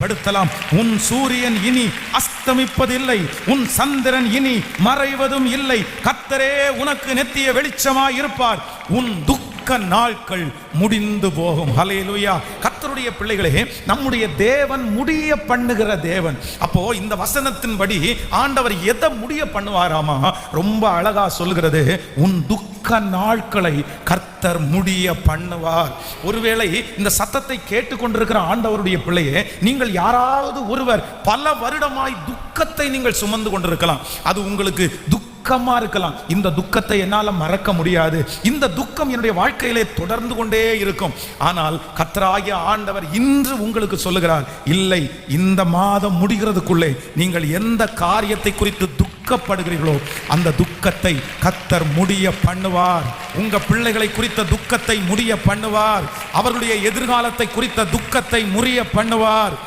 வெளிப்படுத்தலாம். உன் சூரியன் இனி அஸ்தமிப்பதில்லை, உன் சந்திரன் இனி மறைவதும் இல்லை. கர்த்தரே உனக்கு நித்திய வெளிச்சமாய் இருப்பார். உன் துக்க நாட்கள் முடிந்து போகும். ஹல்லேலூயா. கர்த்தருடைய பிள்ளைகளே, நம்முடைய தேவன் முடிய பண்ணுகிற தேவன். அப்போ இந்த வசனத்தின்படி ஆண்டவர் எதை முடிய பண்ணுவாராமா? ரொம்ப அழகா சொல்லுகிறது, உன் துக்க நாட்களை கர்த்தர் முடிய பண்ணுவார். ஒருவேளை இந்த சத்தத்தை கேட்டுக்கொண்டிருக்கிற ஆண்டவருடைய பிள்ளையே, நீங்கள் யாராவது ஒருவர் பல வருடமாய் துக்கத்தை நீங்கள் சுமந்து கொண்டிருக்கலாம். அது உங்களுக்கு துக்கமா இருக்கலாம். இந்த துக்கத்தை என்னால மறக்க முடியாது, இந்த துக்கம் என்னுடைய வாழ்க்கையிலே தொடர்ந்து கொண்டே இருக்கும். ஆனால் கர்த்தராகிய ஆண்டவர் இன்று உங்களுக்கு சொல்லுகிறார், இல்லை, இந்த மாதம் முடிகிறதுக்குள்ளே நீங்கள் எந்த காரியத்தை குறித்து துக்கப்படுகிறீர்களோ அந்த துக்கத்தை கர்த்தர் முடிய பண்ணுவார். உங்க பிள்ளைகளை குறித்த துக்கத்தை முடிய பண்ணுவார். அவர்களுடைய எதிர்காலத்தை குறித்த துக்கத்தை முடிய பண்ணுவார்.